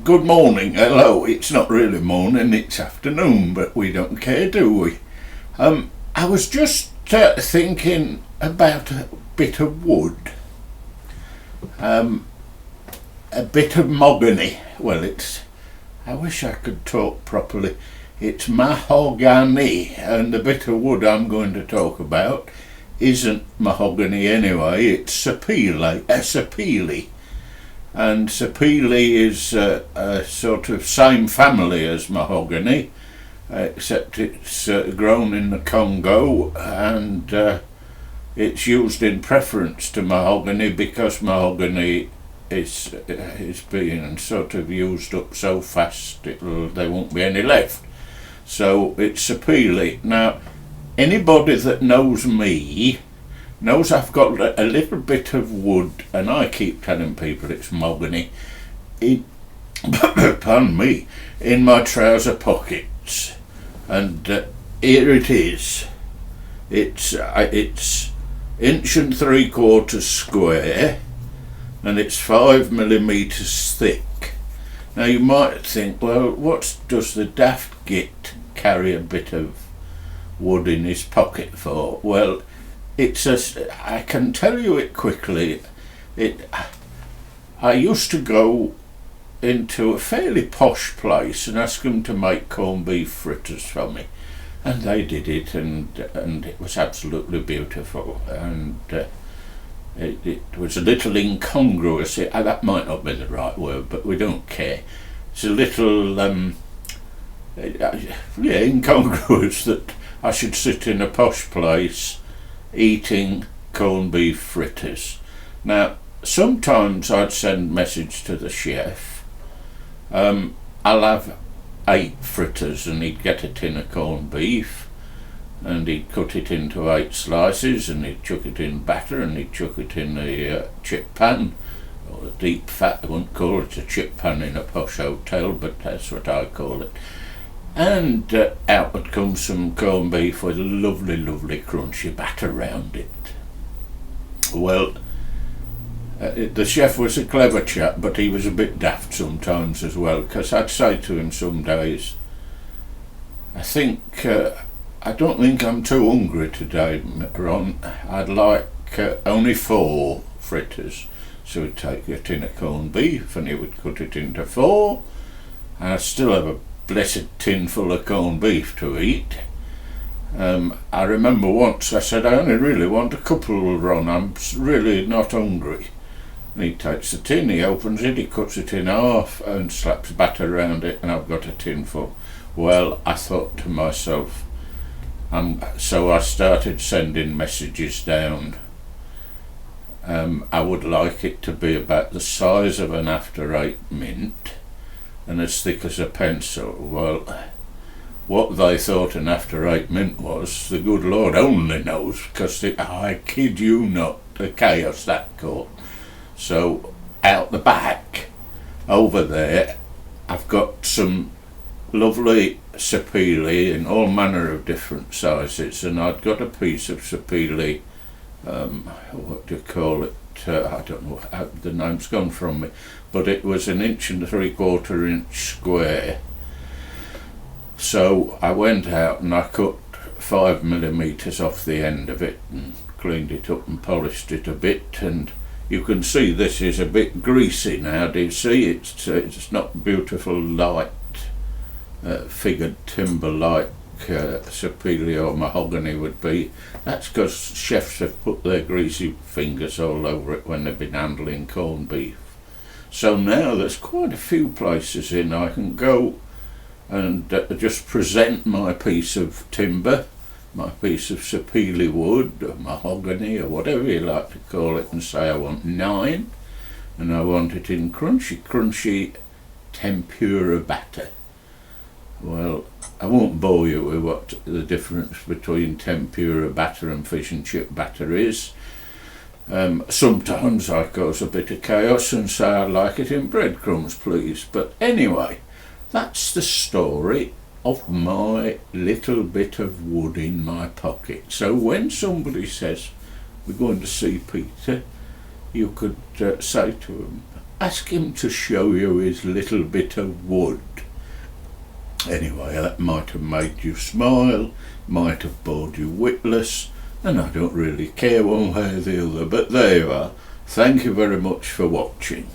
Good morning, hello. It's not really morning, it's afternoon, but we don't care, do we? I was just thinking about a bit of wood. A bit of mahogany. Well, I wish I could talk properly. It's mahogany, and the bit of wood I'm going to talk about isn't mahogany anyway, it's sapele. And sapele is a sort of same family as mahogany, except it's grown in the Congo, and it's used in preference to mahogany because mahogany is being sort of used up so fast there won't be any left. So it's sapele. Now, anybody that knows me knows I've got a little bit of wood, and I keep telling people it's mahogany, pardon me, in my trouser pockets. And here it is. It's 1 3/4 inches square, and it's 5 mm thick. Now you might think, well, what does the daft git carry a bit of wood in his pocket for? Well, I can tell you it quickly. I used to go into a fairly posh place and ask them to make corned beef fritters for me, and they did it, and it was absolutely beautiful. And it was a little incongruous. That might not be the right word, but we don't care. It's a little incongruous that I should sit in a posh place eating corned beef fritters. Now, sometimes I'd send message to the chef. I'll have 8 fritters, and he'd get a tin of corned beef, and he'd cut it into 8 slices, and he'd chuck it in batter, and he'd chuck it in the chip pan, or a deep fat. I wouldn't call it a chip pan in a posh hotel, but that's what I call it. And out would come some corned beef with a lovely, lovely crunchy batter round it. Well, the chef was a clever chap, but he was a bit daft sometimes as well, because I'd say to him some days, I don't think I'm too hungry today, Ron. I'd like only 4 fritters. So he'd take a tin of corned beef and he would cut it into 4, and I'd still have a blessed tin full of corned beef to eat. I remember once I said, I only really want a couple, Ron, I'm really not hungry. And he takes the tin, he opens it, he cuts it in half and slaps batter around it, and I've got a tin full. Well, I thought to myself, so I started sending messages down. I would like it to be about the size of an after 8 mint and as thick as a pencil. Well, what they thought an after 8 mint was, the good Lord only knows, because I kid you not, the chaos that caused. So out the back over there I've got some lovely sapele in all manner of different sizes, and I'd got a piece of sapele, what do you call it, I don't know, the name's gone from me, but it was 1 3/4 inches square. So I went out and I cut 5 mm off the end of it and cleaned it up and polished it a bit, and you can see this is a bit greasy now. Do you see? It's not beautiful light figured timber like sapele or mahogany would be. That's because chefs have put their greasy fingers all over it when they've been handling corned beef. So now there's quite a few places in I can go and just present my piece of timber, my piece of sapele wood or mahogany or whatever you like to call it, and say I want 9, and I want it in crunchy tempura batter. Well, I won't bore you with what the difference between tempura batter and fish and chip batter is. Sometimes I cause a bit of chaos and say I'd like it in breadcrumbs, please. But anyway, that's the story of my little bit of wood in my pocket. So when somebody says we're going to see Peter, you could say to him, ask him to show you his little bit of wood. Anyway, that might have made you smile, might have bored you witless, and I don't really care one way or the other, but there you are. Thank you very much for watching.